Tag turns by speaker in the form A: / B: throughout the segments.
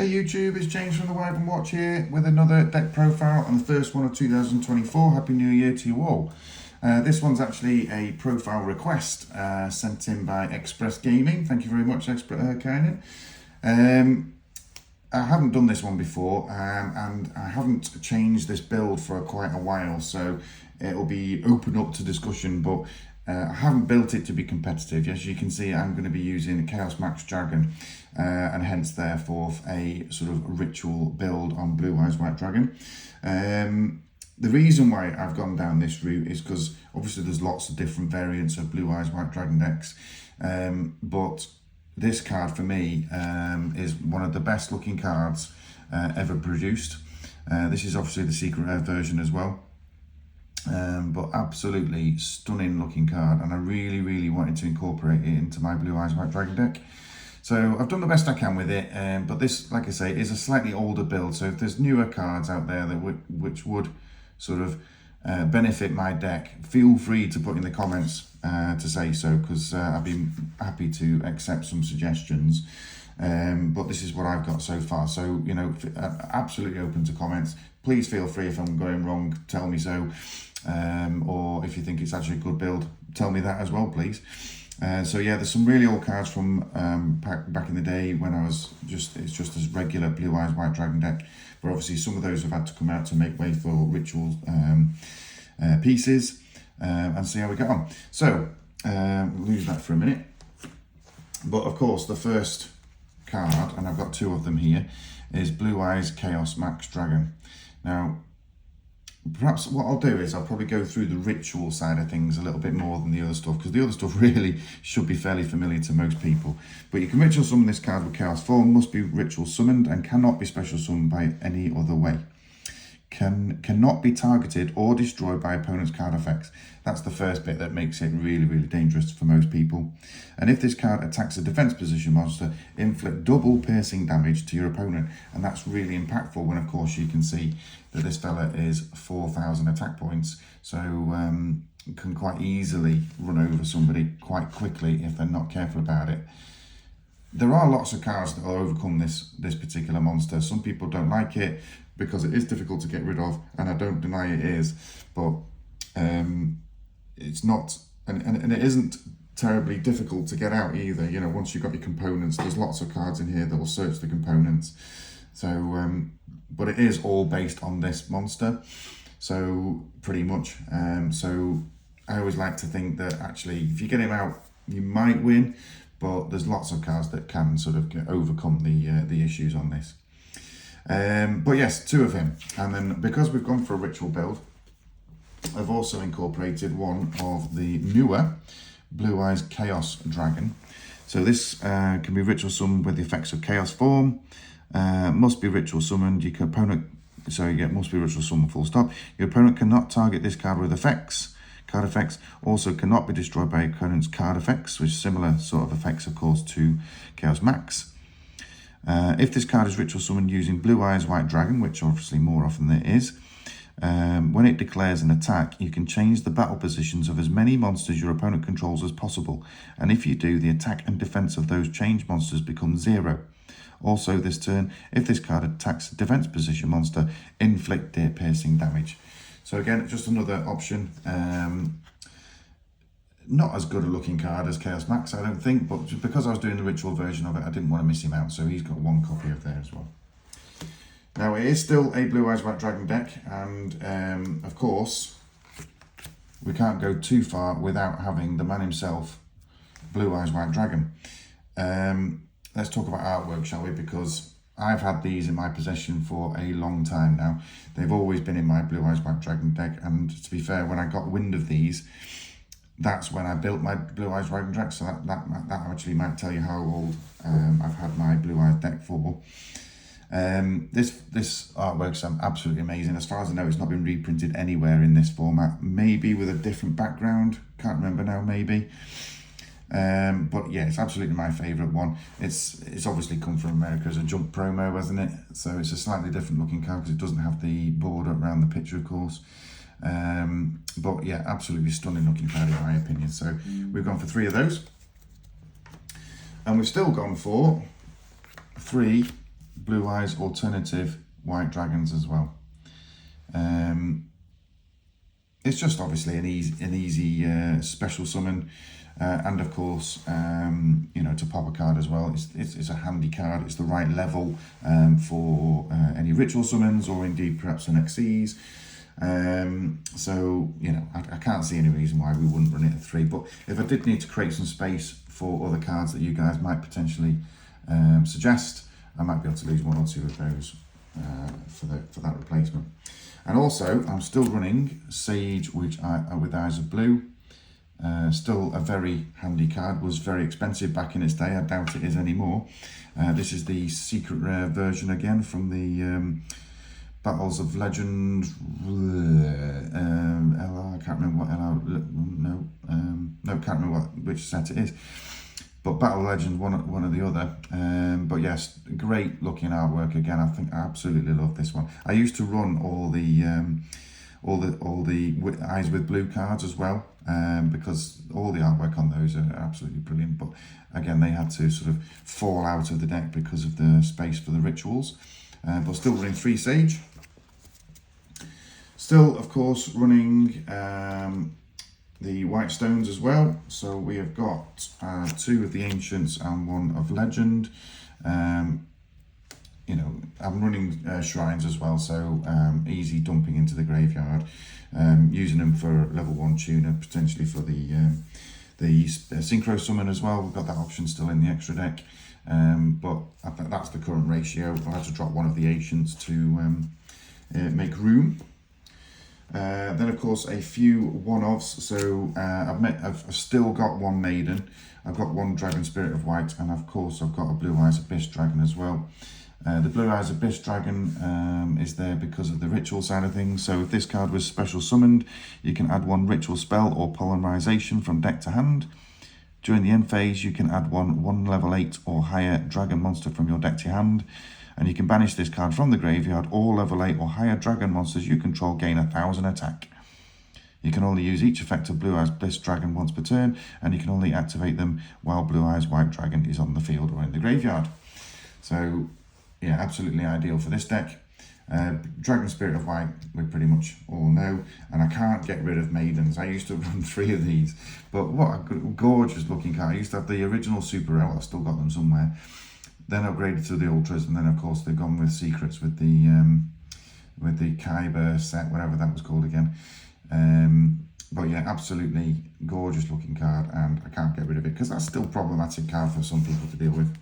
A: Hey YouTube, it's James from the Wipe and Watch here with another deck profile on the first one of 2024. Happy New Year to you all. This one's actually a profile request sent in by Express Gaming. Thank you very much, Kynan. I haven't done this one before and I haven't changed this build for quite a while, so it'll be open up to discussion, but I haven't built it to be competitive. As you can see, I'm going to be using Chaos Max Dragon and hence therefore a sort of ritual build on Blue Eyes White Dragon. The reason why I've gone down this route is because obviously there's lots of different variants of Blue Eyes White Dragon decks, but this card for me is one of the best looking cards ever produced. This is obviously the secret rare version as well. But absolutely stunning looking card, and I really wanted to incorporate it into my Blue Eyes White Dragon deck. So I've done the best I can with it, but this, like I say, is a slightly older build, so if there's newer cards out there that which would sort of benefit my deck, feel free to put in the comments to say so, because I'd be happy to accept some suggestions. But this is what I've got so far, so you know, absolutely open to comments. Please feel free, if I'm going wrong, tell me so, or if you think it's actually a good build, tell me that as well, please. So yeah, there's some really old cards from back in the day when I was it's just as regular Blue Eyes White Dragon deck, but obviously some of those have had to come out to make way for ritual pieces, and see how we get on. So we'll lose that for a minute, but of course the first card, and I've got two of them here, is Blue Eyes Chaos Max Dragon. Now, perhaps what I'll do is I'll probably go through the ritual side of things a little bit more than the other stuff, because the other stuff really should be fairly familiar to most people. But you can ritual summon this card with Chaos form, must be ritual summoned, and cannot be special summoned by any other way. Cannot be targeted or destroyed by opponent's card effects. That's the first bit that makes it really dangerous for most people. And if this card attacks a defense position monster, inflict double piercing damage to your opponent. And that's really impactful when, of course, you can see that this fella is 4,000 attack points. So can quite easily run over somebody quite quickly if they're not careful about it. There are lots of cards that will overcome this particular monster. Some people don't like it because it is difficult to get rid of, and I don't deny it is, but it's not, and it isn't terribly difficult to get out either. You know, once you've got your components, there's lots of cards in here that will search the components. So, but it is all based on this monster, so pretty much. So I always like to think that actually, if you get him out, you might win. But there's lots of cards that can sort of overcome the issues on this. But yes, two of him. And then because we've gone for a ritual build, I've also incorporated one of the newer Blue Eyes Chaos Dragon. So this can be ritual summoned with the effects of Chaos form. Must be ritual summoned. Your opponent, must be ritual summoned, full stop. Your opponent cannot target this card with effects. Card effects also cannot be destroyed by opponent's card effects, which is similar sort of effects, of course, to Chaos Max. If this card is ritual summoned using Blue Eyes White Dragon, which obviously more often than it is, when it declares an attack, you can change the battle positions of as many monsters your opponent controls as possible. And if you do, the attack and defense of those changed monsters become 0. Also this turn, if this card attacks a defense position monster, inflict piercing damage. So again, just another option. Not as good a looking card as Chaos Max, I don't think, but just because I was doing the ritual version of it, I didn't want to miss him out, so he's got one copy of there as well. Now, it is still a Blue Eyes White Dragon deck, and of course, we can't go too far without having the man himself, Blue Eyes White Dragon. Let's talk about artwork, shall we? Because I've had these in my possession for a long time now. They've always been in my Blue Eyes White Dragon deck, and to be fair, when I got wind of these, that's when I built my Blue Eyes Dragon deck, so that actually might tell you how old I've had my Blue Eyes deck for. This artwork's absolutely amazing. As far as I know, it's not been reprinted anywhere in this format, maybe with a different background, can't remember now, maybe. But yeah, it's absolutely my favourite one. It's obviously come from America as a jump promo, hasn't it? So it's a slightly different looking card because it doesn't have the border around the picture, of course. But yeah, absolutely stunning looking card in my opinion. So we've gone for 3 of those. And we've still gone for 3 Blue Eyes alternative white dragons as well. It's just obviously an easy special summon, and of course, you know, to pop a card as well. It's a handy card. It's the right level for any ritual summons, or indeed perhaps an XCs. So, you know, I can't see any reason why we wouldn't run it at 3, but if I did need to create some space for other cards that you guys might potentially suggest, I might be able to lose 1 or 2 of those for that replacement. And also, I'm still running Sage with Eyes of Blue. Still a very handy card. Was very expensive back in its day. I doubt it is anymore. This is the secret rare version again from the Battles of Legend. LR, I can't remember what LR. No, can't remember which set it is. But Battle of Legend, one or the other. But yes, great looking artwork again. I think I absolutely love this one. I used to run all the Eyes with Blue cards as well, because all the artwork on those are absolutely brilliant. But again, they had to sort of fall out of the deck because of the space for the rituals. But still running 3 Sage. Still, of course, running the White Stones as well. So we have got 2 of the Ancients and 1 of Legend. You know, I'm running Shrines as well, so easy dumping into the graveyard. Using them for level 1 tuner, potentially for the Synchro Summon as well. We've got that option still in the extra deck. But I think that's the current ratio. I had to drop 1 of the Ancients to make room. Then of course a few one-offs. So I've still got 1 Maiden, I've got 1 Dragon Spirit of White, and of course I've got a Blue Eyes Abyss Dragon as well. The Blue Eyes Abyss Dragon is there because of the ritual side of things. So if this card was special summoned, you can add 1 ritual spell or polymerization from deck to hand. During the end phase, you can add 1 level 8 or higher dragon monster from your deck to your hand. And you can banish this card from the graveyard. All level 8 or higher dragon monsters you control gain 1000 attack. You can only use each effect of Blue Eyes Bliss Dragon once per turn, and you can only activate them while Blue Eyes White Dragon is on the field or in the graveyard. So, yeah, absolutely ideal for this deck. Dragon Spirit of White, we pretty much all know, and I can't get rid of Maidens. I used to run 3 of these, but what a gorgeous looking card. I used to have the original Super Rare, I've still got them somewhere. Then upgraded to the Ultras, and then of course they've gone with Secrets with the Kyber set, whatever that was called again. But yeah, absolutely gorgeous looking card, and I can't get rid of it because that's still a problematic card for some people to deal with.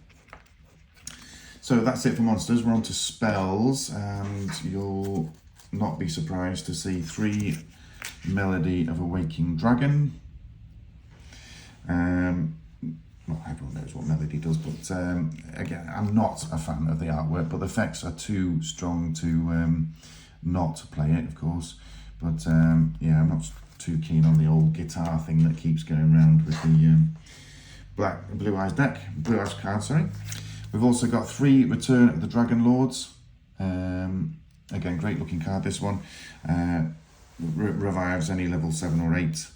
A: So that's it for monsters. We're on to spells, and you'll not be surprised to see 3 Melody of a Waking Dragon. Well, everyone knows what Melody does, but again, I'm not a fan of the artwork, but the effects are too strong to not play it, of course. But yeah, I'm not too keen on the old guitar thing that keeps going around with the Blue Eyes card, sorry. We've also got 3 Return of the Dragon Lords. Again, great looking card, this one. Revives any level 7 or 8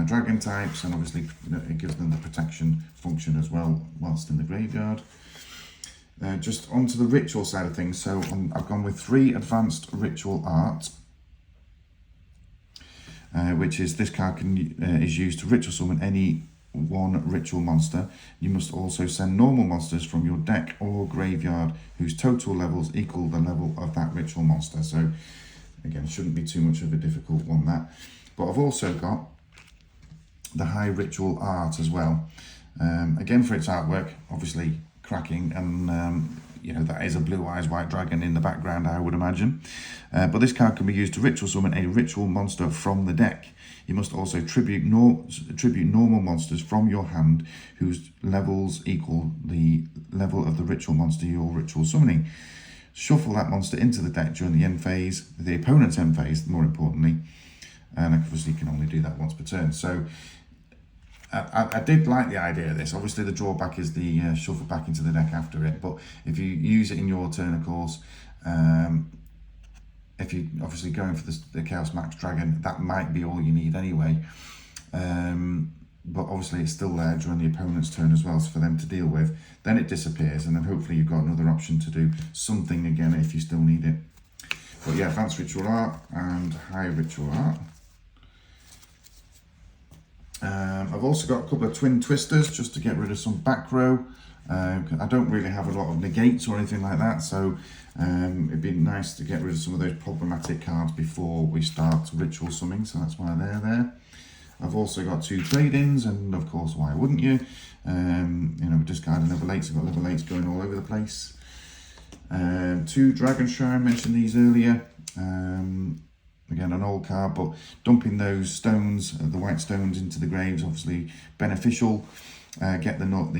A: dragon types, and obviously it gives them the protection function as well whilst in the graveyard. Just onto the ritual side of things, so I've gone with 3 Advanced Ritual Art, which is this card is used to ritual summon any 1 ritual monster. You must also send normal monsters from your deck or graveyard whose total levels equal the level of that ritual monster. So again, shouldn't be too much of a difficult one, that. But I've also got the High Ritual Art as well. Again, for its artwork, obviously cracking, and you know, that is a Blue Eyes White Dragon in the background, I would imagine. But this card can be used to ritual summon a ritual monster from the deck. You must also tribute normal monsters from your hand whose levels equal the level of the ritual monster you're ritual summoning. Shuffle that monster into the deck during the end phase, the opponent's end phase, more importantly, and obviously you can only do that once per turn. So I did like the idea of this. Obviously the drawback is the shuffle back into the deck after it, but if you use it in your turn, of course, if you're obviously going for the Chaos Max Dragon, that might be all you need anyway. but obviously it's still there during the opponent's turn as well, so for them to deal with. Then it disappears, and then hopefully you've got another option to do something again if you still need it. But yeah, Advanced Ritual Art and High Ritual Art. I've also got a couple of Twin Twisters just to get rid of some back row. I don't really have a lot of negates or anything like that, so it'd be nice to get rid of some of those problematic cards before we start ritual summing, so that's why they're there. I've also got 2 Tradeins, and of course, why wouldn't you? You know, discarding level 8s, I've got level 8s going all over the place. 2 Dragon Shrine, mentioned these earlier. Again, an old card, but dumping those stones, the white stones, into the graves, obviously beneficial. Get the normal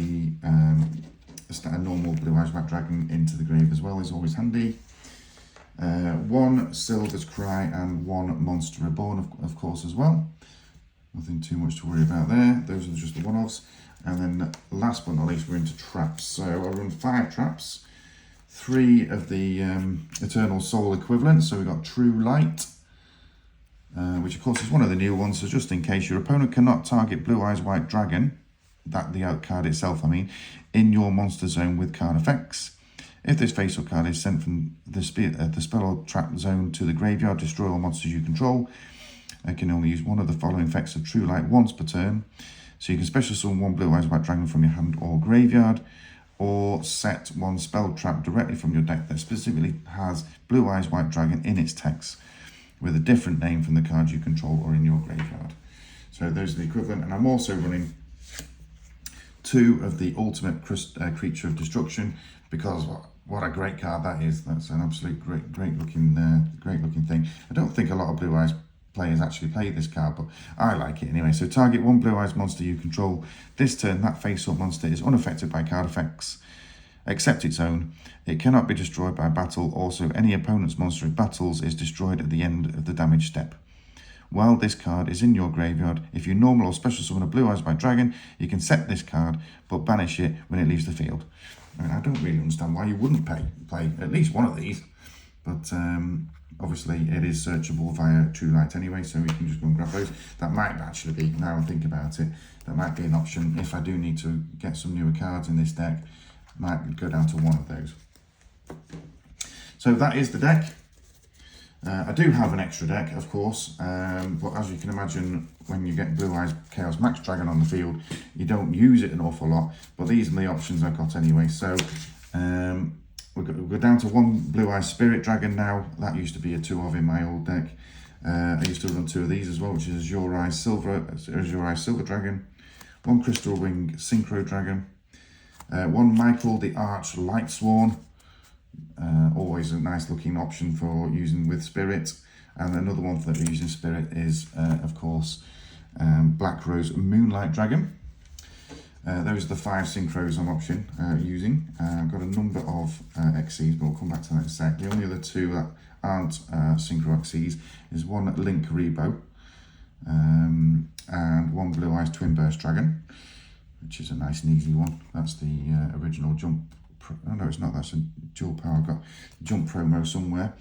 A: Blue Eyes White Dragon into the grave as well is always handy. 1 Silver's Cry and 1 Monster Reborn, of course, as well. Nothing too much to worry about there. Those are just the one-offs. And then last but not least, we're into traps. So I run 5 traps, 3 of the Eternal Soul equivalents. So we've got True Light, which of course is one of the new ones. So just in case, your opponent cannot target Blue Eyes White Dragon, the out card itself, I mean, in your monster zone with card effects. If this face-up card is sent from the spell or trap zone to the graveyard, destroy all monsters you control. I can only use one of the following effects of True Light once per turn. So you can special summon 1 Blue Eyes White Dragon from your hand or graveyard, or set 1 spell trap directly from your deck that specifically has Blue Eyes White Dragon in its text, with a different name from the cards you control or in your graveyard. So those are the equivalent, and I'm also running 2 of the Ultimate Creature of Destruction, because what a great card that is. That's an absolute great looking thing. I don't think a lot of Blue Eyes players actually play this card, but I like it anyway. So target 1 Blue Eyes monster you control. This turn, that face-up monster is unaffected by card effects, except its own. It cannot be destroyed by battle. Also, any opponent's monster it battles is destroyed at the end of the damage step. While this card is in your graveyard, if you normal or special summon a Blue Eyes White Dragon, you can set this card, but banish it when it leaves the field. I mean, I don't really understand why you wouldn't play at least one of these, but obviously it is searchable via True Light anyway, so you can just go and grab those. That might actually be, now I think about it, that might be an option if I do need to get some newer cards in this deck. Might go down to one of those. So that is the deck. I do have an extra deck, of course, but as you can imagine, when you get Blue Eyes Chaos Max Dragon on the field, you don't use it an awful lot, but these are the options I've got anyway. So we're down to 1 Blue Eyes Spirit Dragon now. That used to be a 2 of in my old deck. I used to run 2 of these as well, which is Azure Eyes Silver Dragon, 1 Crystal Wing Synchro Dragon, 1 Michael the Arch Lightsworn. Always a nice looking option for using with Spirit. And another one for using Spirit is, of course, Black Rose Moonlight Dragon. Those are the 5 synchros I'm using. I've got a number of XCs, but we'll come back to that in a sec. The only other 2 that aren't synchro XCs is 1 Link Rebo and 1 Blue Eyes Twin Burst Dragon, which is a nice and easy one. That's the original Jump. Oh no, it's not. That's a dual power. I've got Jump promo somewhere.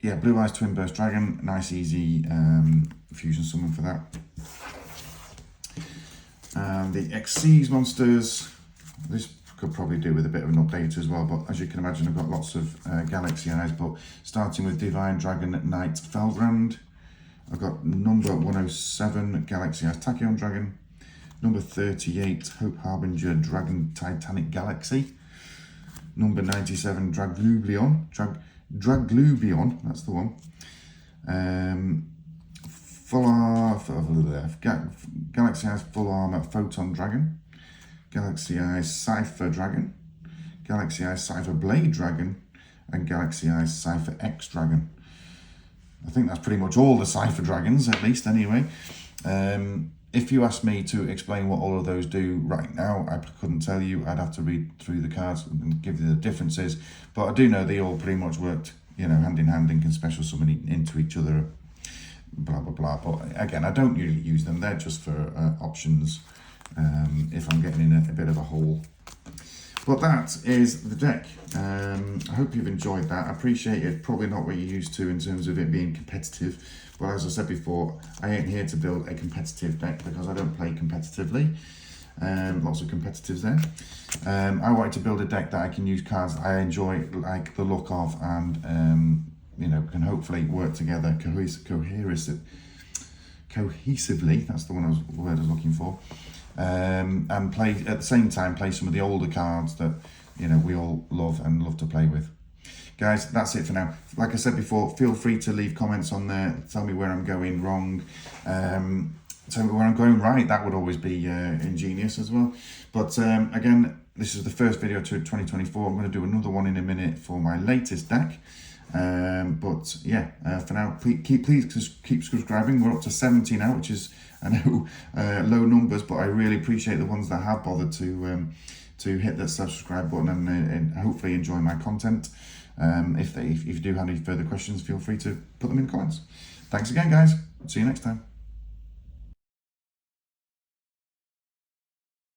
A: Yeah, Blue Eyes Twin Burst Dragon. Nice, easy fusion summon for that. The Xyz monsters. This could probably do with a bit of an update as well, but as you can imagine, I've got lots of Galaxy Eyes. But starting with Divine Dragon Knight Felgrand. I've got number 107 Galaxy Eyes Tachyon Dragon. Number 38, Hope Harbinger Dragon Titanic Galaxy. Number 97, Draglubion, that's the one. Galaxy Eyes Full Armor Photon Dragon. Galaxy Eyes Cypher Dragon. Galaxy Eyes Cypher Blade Dragon. And Galaxy Eyes Cypher X Dragon. I think that's pretty much all the Cypher Dragons, at least anyway. If you asked me to explain what all of those do right now, I couldn't tell you. I'd have to read through the cards and give you the differences. But I do know they all pretty much worked, hand in hand and can special summon into each other, blah, blah, blah. But again, I don't usually use them. They're just for options if I'm getting in a bit of a hole. But that is the deck. I hope you've enjoyed that. I appreciate it. Probably not what you're used to in terms of it being competitive. But as I said before, I ain't here to build a competitive deck because I don't play competitively. Lots of competitives there. I wanted to build a deck that I can use cards that I enjoy, like the look of, and you know, can hopefully work together cohesively. That's the word I was looking for. And play at the same time, play some of the older cards that, you know, we all love and love to play with. Guys, that's it for now. Like I said before, feel free to leave comments on there. Tell me where I'm going wrong. Tell me where I'm going right. That would always be ingenious as well. But again, this is the first video to 2024. I'm going to do another one in a minute for my latest deck. But yeah, for now, please keep subscribing. We're up to 70 now, which is, I know, low numbers, but I really appreciate the ones that have bothered to hit that subscribe button and hopefully enjoy my content. If you do have any further questions, feel free to put them in the comments. Thanks again, guys. See you next time.